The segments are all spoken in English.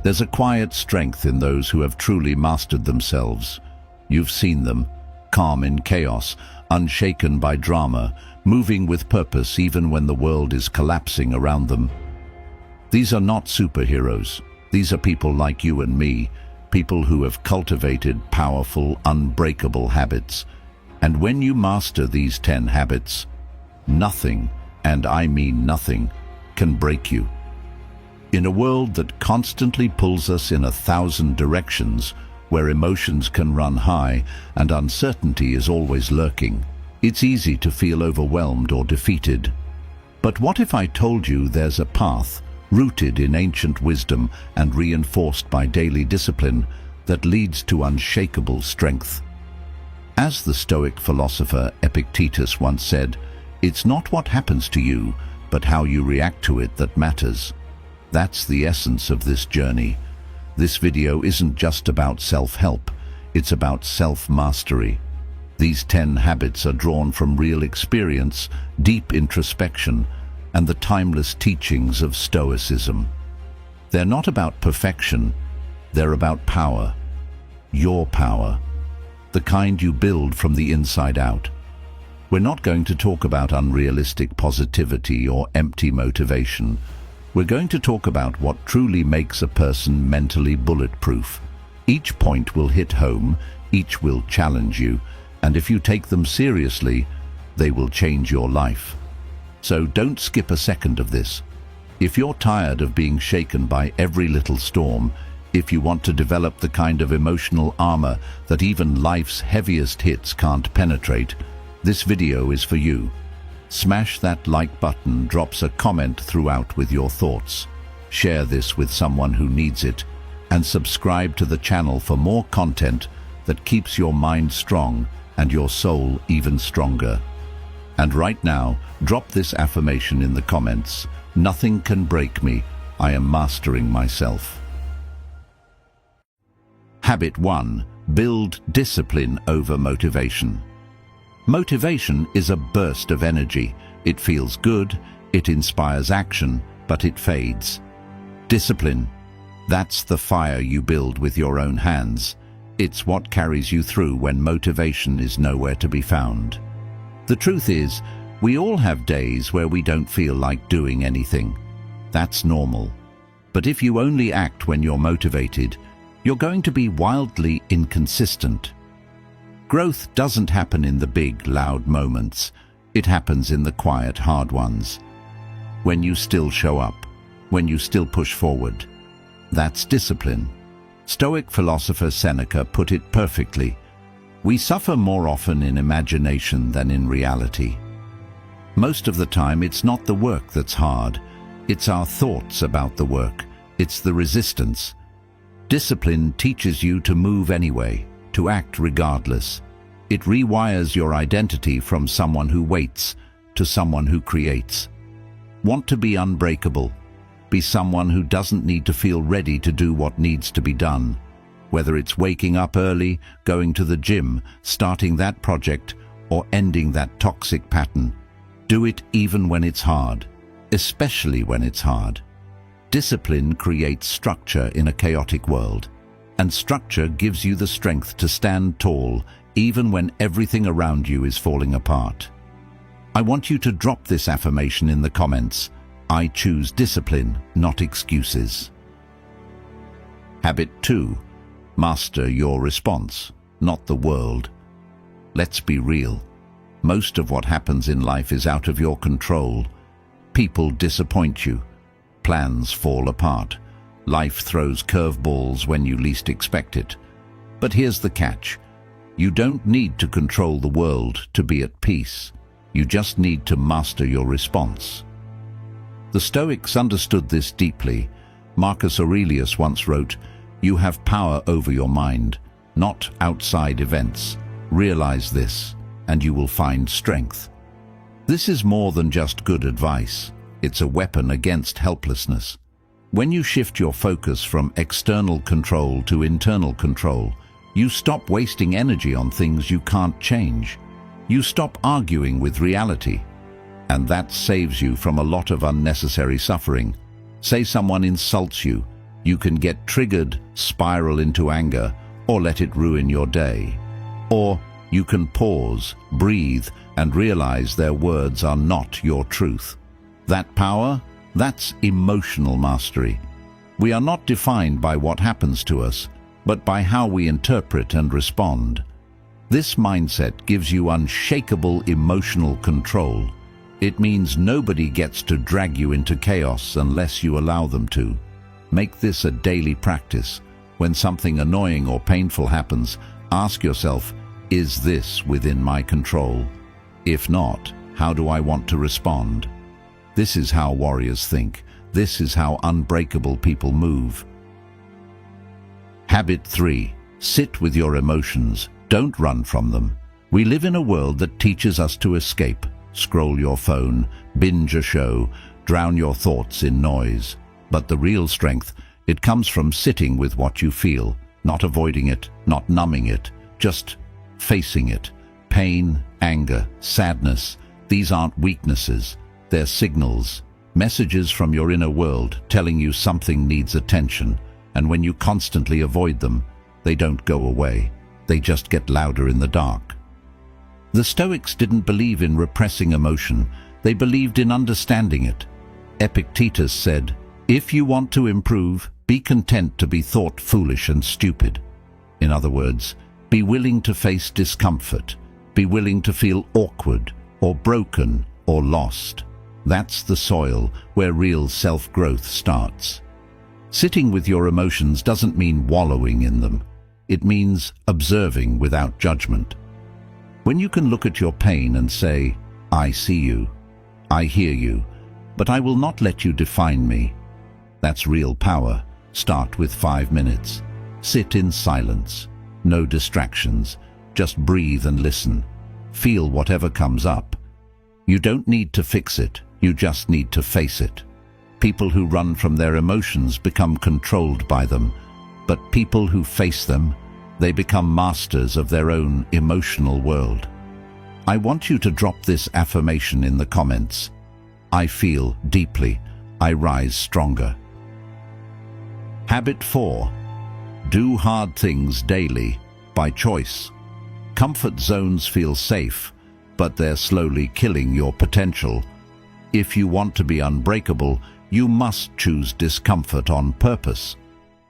There's a quiet strength in those who have truly mastered themselves. You've seen them, calm in chaos, unshaken by drama, moving with purpose even when the world is collapsing around them. These are not superheroes. These are people like you and me, people who have cultivated powerful, unbreakable habits. And when you master these 10 habits, nothing, and I mean nothing, can break you. In a world that constantly pulls us in 1,000 directions, where emotions can run high and uncertainty is always lurking, it's easy to feel overwhelmed or defeated. But what if I told you there's a path, rooted in ancient wisdom and reinforced by daily discipline, that leads to unshakable strength? As the Stoic philosopher Epictetus once said, "It's not what happens to you, but how you react to it that matters." That's the essence of this journey. This video isn't just about self-help, it's about self-mastery. These 10 habits are drawn from real experience, deep introspection, and the timeless teachings of Stoicism. They're not about perfection, they're about power. Your power. The kind you build from the inside out. We're not going to talk about unrealistic positivity or empty motivation. We're going to talk about what truly makes a person mentally bulletproof. Each point will hit home, each will challenge you, and if you take them seriously, they will change your life. So don't skip a second of this. If you're tired of being shaken by every little storm, if you want to develop the kind of emotional armor that even life's heaviest hits can't penetrate, this video is for you. Smash that like button, drops a comment throughout with your thoughts. Share this with someone who needs it, and subscribe to the channel for more content that keeps your mind strong and your soul even stronger. And right now, drop this affirmation in the comments. Nothing can break me. I am mastering myself. Habit 1. Build discipline over motivation. Motivation is a burst of energy. It feels good, it inspires action, but it fades. Discipline. That's the fire you build with your own hands. It's what carries you through when motivation is nowhere to be found. The truth is, we all have days where we don't feel like doing anything. That's normal. But if you only act when you're motivated, you're going to be wildly inconsistent. Growth doesn't happen in the big, loud moments. It happens in the quiet, hard ones. When you still show up, when you still push forward. That's discipline. Stoic philosopher Seneca put it perfectly. We suffer more often in imagination than in reality. Most of the time, it's not the work that's hard. It's our thoughts about the work. It's the resistance. Discipline teaches you to move anyway, to act regardless. It rewires your identity from someone who waits to someone who creates. Want to be unbreakable? Be someone who doesn't need to feel ready to do what needs to be done. Whether it's waking up early, going to the gym, starting that project, or ending that toxic pattern. Do it even when it's hard, especially when it's hard. Discipline creates structure in a chaotic world, and structure gives you the strength to stand tall even when everything around you is falling apart. I want you to drop this affirmation in the comments. I choose discipline, not excuses. Habit 2. Master your response, not the world. Let's be real. Most of what happens in life is out of your control. People disappoint you. Plans fall apart. Life throws curveballs when you least expect it. But here's the catch. You don't need to control the world to be at peace. You just need to master your response. The Stoics understood this deeply. Marcus Aurelius once wrote, "You have power over your mind, not outside events. Realize this, and you will find strength." This is more than just good advice. It's a weapon against helplessness. When you shift your focus from external control to internal control, you stop wasting energy on things you can't change. You stop arguing with reality. And that saves you from a lot of unnecessary suffering. Say someone insults you. You can get triggered, spiral into anger, or let it ruin your day. Or you can pause, breathe, and realize their words are not your truth. That power, that's emotional mastery. We are not defined by what happens to us, but by how we interpret and respond. This mindset gives you unshakable emotional control. It means nobody gets to drag you into chaos unless you allow them to. Make this a daily practice. When something annoying or painful happens, ask yourself, is this within my control? If not, how do I want to respond? This is how warriors think. This is how unbreakable people move. Habit 3. Sit with your emotions. Don't run from them. We live in a world that teaches us to escape. Scroll your phone, binge a show, drown your thoughts in noise. But the real strength, it comes from sitting with what you feel, not avoiding it, not numbing it, just facing it. Pain, anger, sadness, these aren't weaknesses. They're signals, messages from your inner world telling you something needs attention. And when you constantly avoid them, they don't go away. They just get louder in the dark. The Stoics didn't believe in repressing emotion. They believed in understanding it. Epictetus said, "If you want to improve, be content to be thought foolish and stupid." In other words, be willing to face discomfort. Be willing to feel awkward or broken or lost. That's the soil where real self-growth starts. Sitting with your emotions doesn't mean wallowing in them. It means observing without judgment. When you can look at your pain and say, "I see you, I hear you, but I will not let you define me," that's real power. Start with 5 minutes. Sit in silence. No distractions. Just breathe and listen. Feel whatever comes up. You don't need to fix it. You just need to face it. People who run from their emotions become controlled by them, but people who face them, they become masters of their own emotional world. I want you to drop this affirmation in the comments. I feel deeply. I rise stronger. Habit 4. Do hard things daily, by choice. Comfort zones feel safe, but they're slowly killing your potential. If you want to be unbreakable, you must choose discomfort on purpose.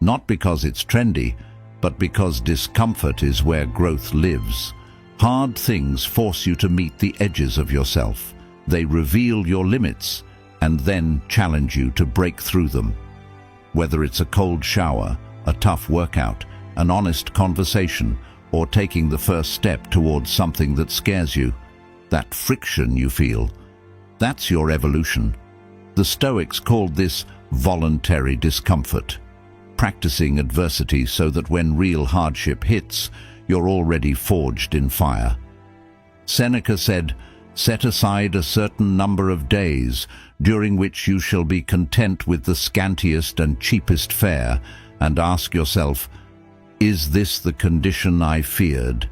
Not because it's trendy, but because discomfort is where growth lives. Hard things force you to meet the edges of yourself. They reveal your limits and then challenge you to break through them. Whether it's a cold shower, a tough workout, an honest conversation, or taking the first step towards something that scares you, that friction you feel, that's your evolution. The Stoics called this voluntary discomfort, practicing adversity so that when real hardship hits, you're already forged in fire. Seneca said, "Set aside a certain number of days, during which you shall be content with the scantiest and cheapest fare, and ask yourself, is this the condition I feared?"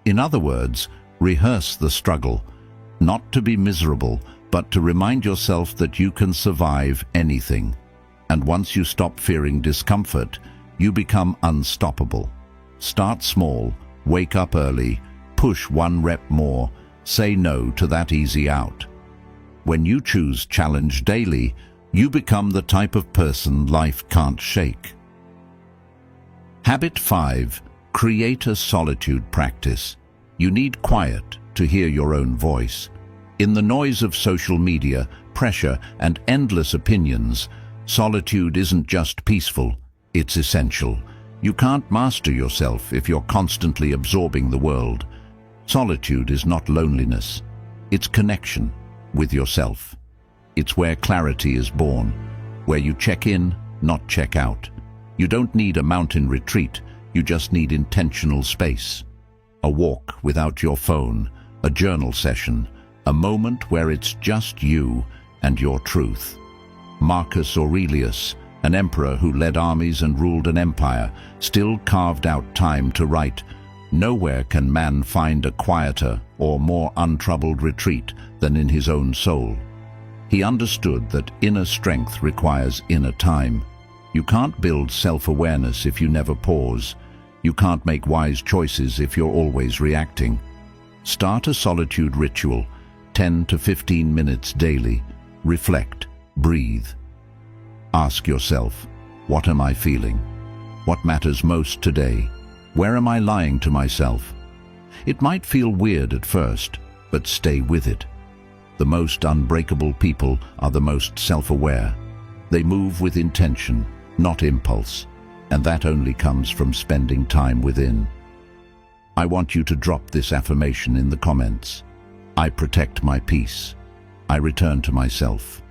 In other words, rehearse the struggle, not to be miserable, but to remind yourself that you can survive anything. And once you stop fearing discomfort, you become unstoppable. Start small, wake up early, push 1 rep more, say no to that easy out. When you choose challenge daily, you become the type of person life can't shake. Habit 5. Create a solitude practice. You need quiet to hear your own voice. In the noise of social media, pressure, and endless opinions, solitude isn't just peaceful, it's essential. You can't master yourself if you're constantly absorbing the world. Solitude is not loneliness. It's connection with yourself. It's where clarity is born, where you check in, not check out. You don't need a mountain retreat, you just need intentional space. A walk without your phone, a journal session, a moment where it's just you and your truth. Marcus Aurelius, an emperor who led armies and ruled an empire, still carved out time to write, "Nowhere can man find a quieter or more untroubled retreat than in his own soul." He understood that inner strength requires inner time. You can't build self-awareness if you never pause. You can't make wise choices if you're always reacting. Start a solitude ritual, 10 to 15 minutes daily. Reflect, breathe. Ask yourself, what am I feeling? What matters most today? Where am I lying to myself? It might feel weird at first, but stay with it. The most unbreakable people are the most self-aware. They move with intention, not impulse, and that only comes from spending time within. I want you to drop this affirmation in the comments. I protect my peace. I return to myself.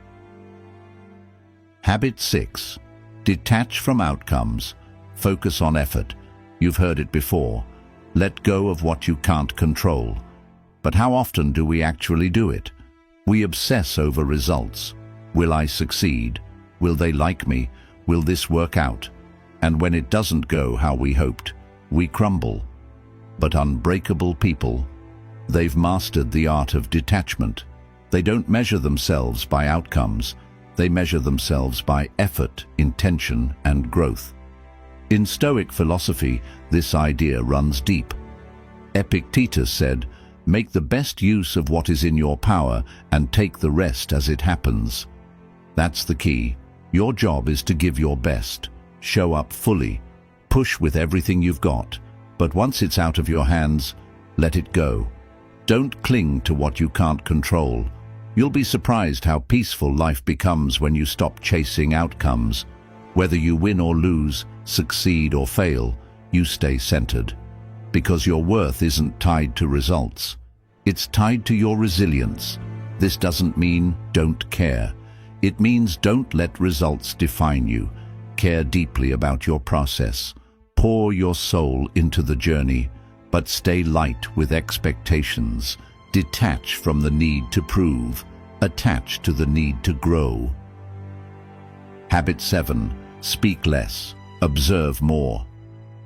Habit 6. Detach from outcomes. Focus on effort. You've heard it before. Let go of what you can't control. But how often do we actually do it? We obsess over results. Will I succeed? Will they like me? Will this work out? And when it doesn't go how we hoped, we crumble. But unbreakable people, they've mastered the art of detachment. They don't measure themselves by outcomes. They measure themselves by effort, intention, and growth. In Stoic philosophy, this idea runs deep. Epictetus said, "Make the best use of what is in your power and take the rest as it happens." That's the key. Your job is to give your best, show up fully, push with everything you've got. But once it's out of your hands, let it go. Don't cling to what you can't control. You'll be surprised how peaceful life becomes when you stop chasing outcomes. Whether you win or lose, succeed or fail, you stay centered. Because your worth isn't tied to results. It's tied to your resilience. This doesn't mean don't care. It means don't let results define you. Care deeply about your process. Pour your soul into the journey, but stay light with expectations. Detach from the need to prove. Attach to the need to grow. Habit 7. Speak less. Observe more.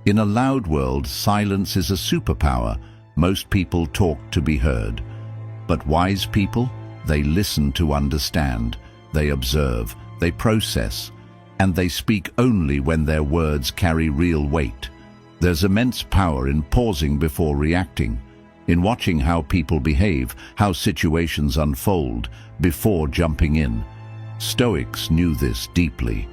In a loud world, silence is a superpower. Most people talk to be heard. But wise people, they listen to understand. They observe, they process, and they speak only when their words carry real weight. There's immense power in pausing before reacting, in watching how people behave, how situations unfold, before jumping in. Stoics knew this deeply.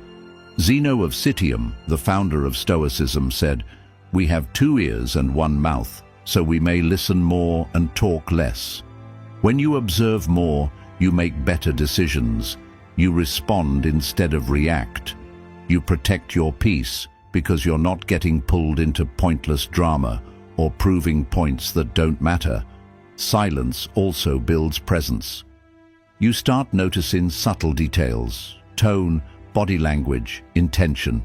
Zeno of Citium, the founder of Stoicism, said, "We have 2 ears and 1 mouth, so we may listen more and talk less." When you observe more, you make better decisions. You respond instead of react. You protect your peace because you're not getting pulled into pointless drama or proving points that don't matter. Silence also builds presence. You start noticing subtle details, tone, body language, intention.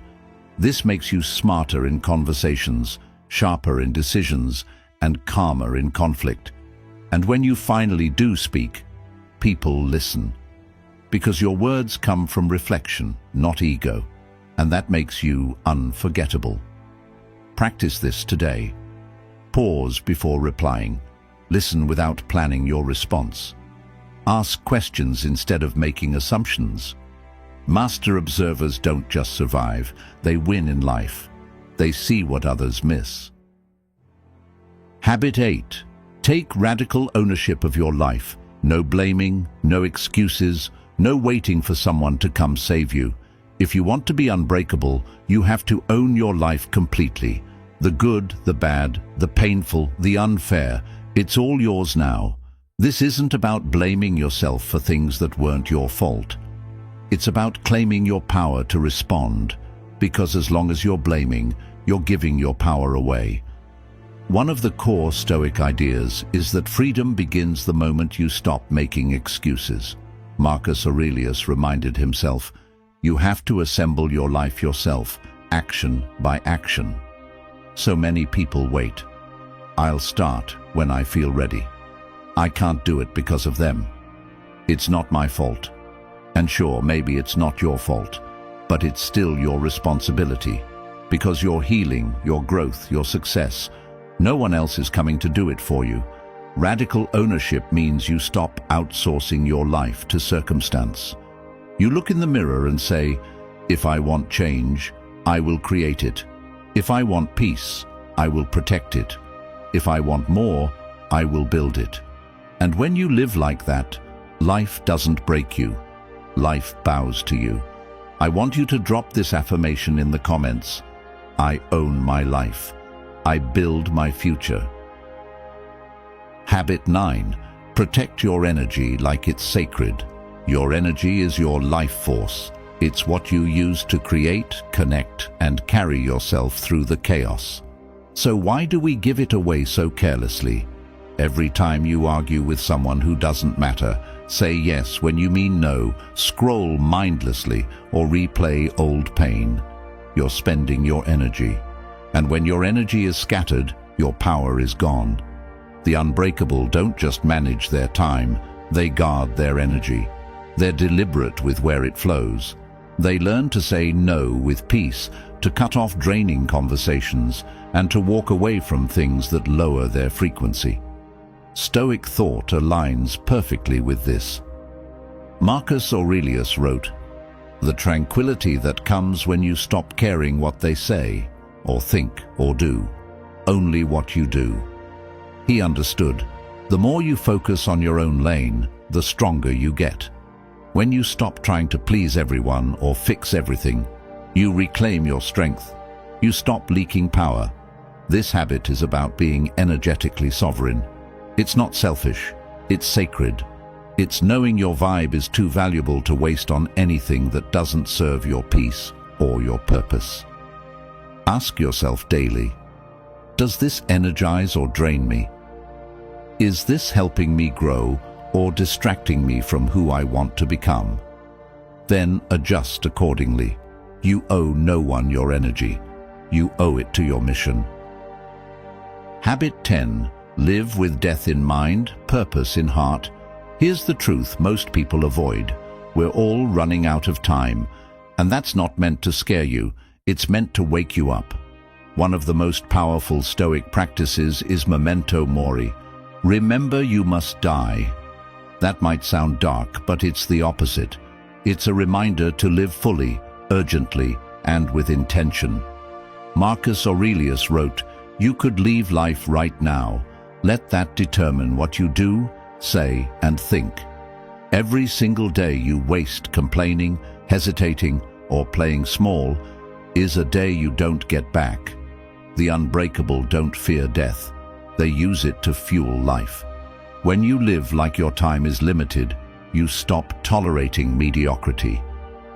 This makes you smarter in conversations, sharper in decisions, and calmer in conflict. And when you finally do speak, people listen. Because your words come from reflection, not ego, and that makes you unforgettable. Practice this today. Pause before replying. Listen without planning your response. Ask questions instead of making assumptions. Master observers don't just survive, they win in life. They see what others miss. Habit 8. Take radical ownership of your life. No blaming, no excuses, no waiting for someone to come save you. If you want to be unbreakable, you have to own your life completely. The good, the bad, the painful, the unfair, it's all yours now. This isn't about blaming yourself for things that weren't your fault. It's about claiming your power to respond, because as long as you're blaming, you're giving your power away. One of the core Stoic ideas is that freedom begins the moment you stop making excuses. Marcus Aurelius reminded himself, "You have to assemble your life yourself, action by action." So many people wait. I'll start when I feel ready. I can't do it because of them. It's not my fault. And sure, maybe it's not your fault, but it's still your responsibility. Because your healing, your growth, your success, no one else is coming to do it for you. Radical ownership means you stop outsourcing your life to circumstance. You look in the mirror and say, If I want change, I will create it. If I want peace, I will protect it. If I want more, I will build it. And when you live like that, life doesn't break you. Life bows to you. I want you to drop this affirmation in the comments. I own my life. I build my future. Habit 9. Protect your energy like it's sacred. Your energy is your life force. It's what you use to create, connect, and carry yourself through the chaos. So why do we give it away so carelessly? Every time you argue with someone who doesn't matter, say yes when you mean no, scroll mindlessly, or replay old pain, you're spending your energy. And when your energy is scattered, your power is gone. The unbreakable don't just manage their time, they guard their energy. They're deliberate with where it flows. They learn to say no with peace, to cut off draining conversations, and to walk away from things that lower their frequency. Stoic thought aligns perfectly with this. Marcus Aurelius wrote, "The tranquility that comes when you stop caring what they say, or think, or do, only what you do." He understood, the more you focus on your own lane, the stronger you get. When you stop trying to please everyone or fix everything, you reclaim your strength. You stop leaking power. This habit is about being energetically sovereign. It's not selfish, it's sacred. It's knowing your vibe is too valuable to waste on anything that doesn't serve your peace or your purpose. Ask yourself daily, does this energize or drain me? Is this helping me grow or distracting me from who I want to become? Then adjust accordingly. You owe no one your energy. You owe it to your mission. Habit 10. Live with death in mind, purpose in heart. Here's the truth most people avoid. We're all running out of time, and that's not meant to scare you. It's meant to wake you up. One of the most powerful Stoic practices is memento mori. Remember you must die. That might sound dark, but it's the opposite. It's a reminder to live fully, urgently, and with intention. Marcus Aurelius wrote, "You could leave life right now. Let that determine what you do, say, and think." Every single day you waste complaining, hesitating, or playing small is a day you don't get back. The unbreakable don't fear death. They use it to fuel life. When you live like your time is limited, you stop tolerating mediocrity.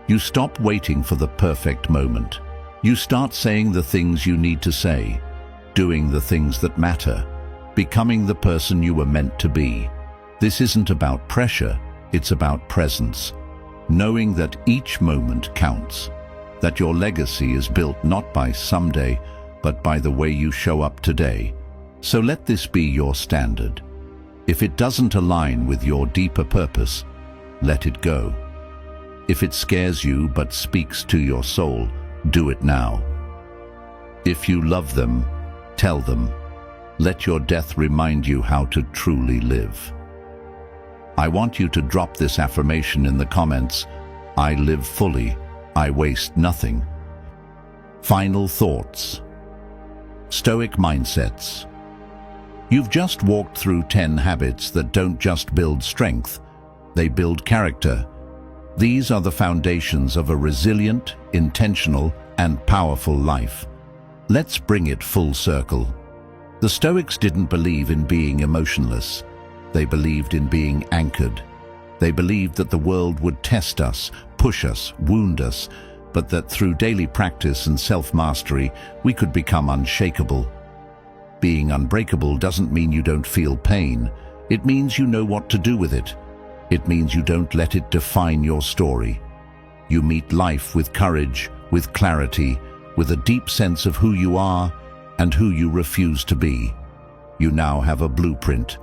You stop waiting for the perfect moment. You start saying the things you need to say, doing the things that matter, becoming the person you were meant to be. This isn't about pressure, it's about presence. Knowing that each moment counts, that your legacy is built not by someday, but by the way you show up today. So let this be your standard. If it doesn't align with your deeper purpose, let it go. If it scares you but speaks to your soul, do it now. If you love them, tell them. Let your death remind you how to truly live. I want you to drop this affirmation in the comments. I live fully. I waste nothing. Final thoughts. Stoic mindsets. You've just walked through 10 habits that don't just build strength, they build character. These are the foundations of a resilient, intentional, and powerful life. Let's bring it full circle. The Stoics didn't believe in being emotionless. They believed in being anchored. They believed that the world would test us, push us, wound us, but that through daily practice and self-mastery, we could become unshakable. Being unbreakable doesn't mean you don't feel pain. It means you know what to do with it. It means you don't let it define your story. You meet life with courage, with clarity, with a deep sense of who you are and who you refuse to be. You now have a blueprint.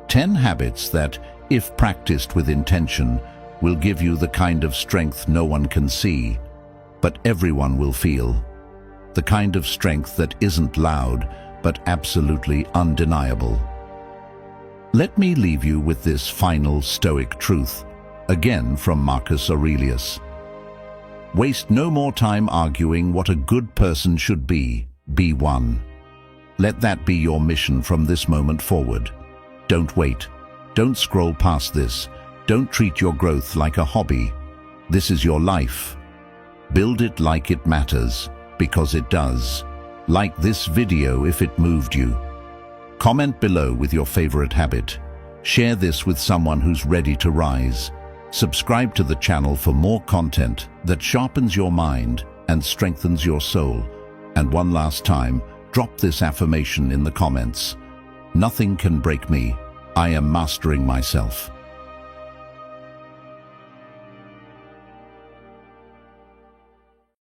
10 habits that, if practiced with intention, will give you the kind of strength no one can see, but everyone will feel. The kind of strength that isn't loud, but absolutely undeniable. Let me leave you with this final Stoic truth, again from Marcus Aurelius. Waste no more time arguing what a good person should be. Be one. Let that be your mission from this moment forward. Don't wait. Don't scroll past this. Don't treat your growth like a hobby. This is your life. Build it like it matters, because it does. Like this video if it moved you. Comment below with your favorite habit. Share this with someone who's ready to rise. Subscribe to the channel for more content that sharpens your mind and strengthens your soul. And one last time, drop this affirmation in the comments. Nothing can break me. I am mastering myself.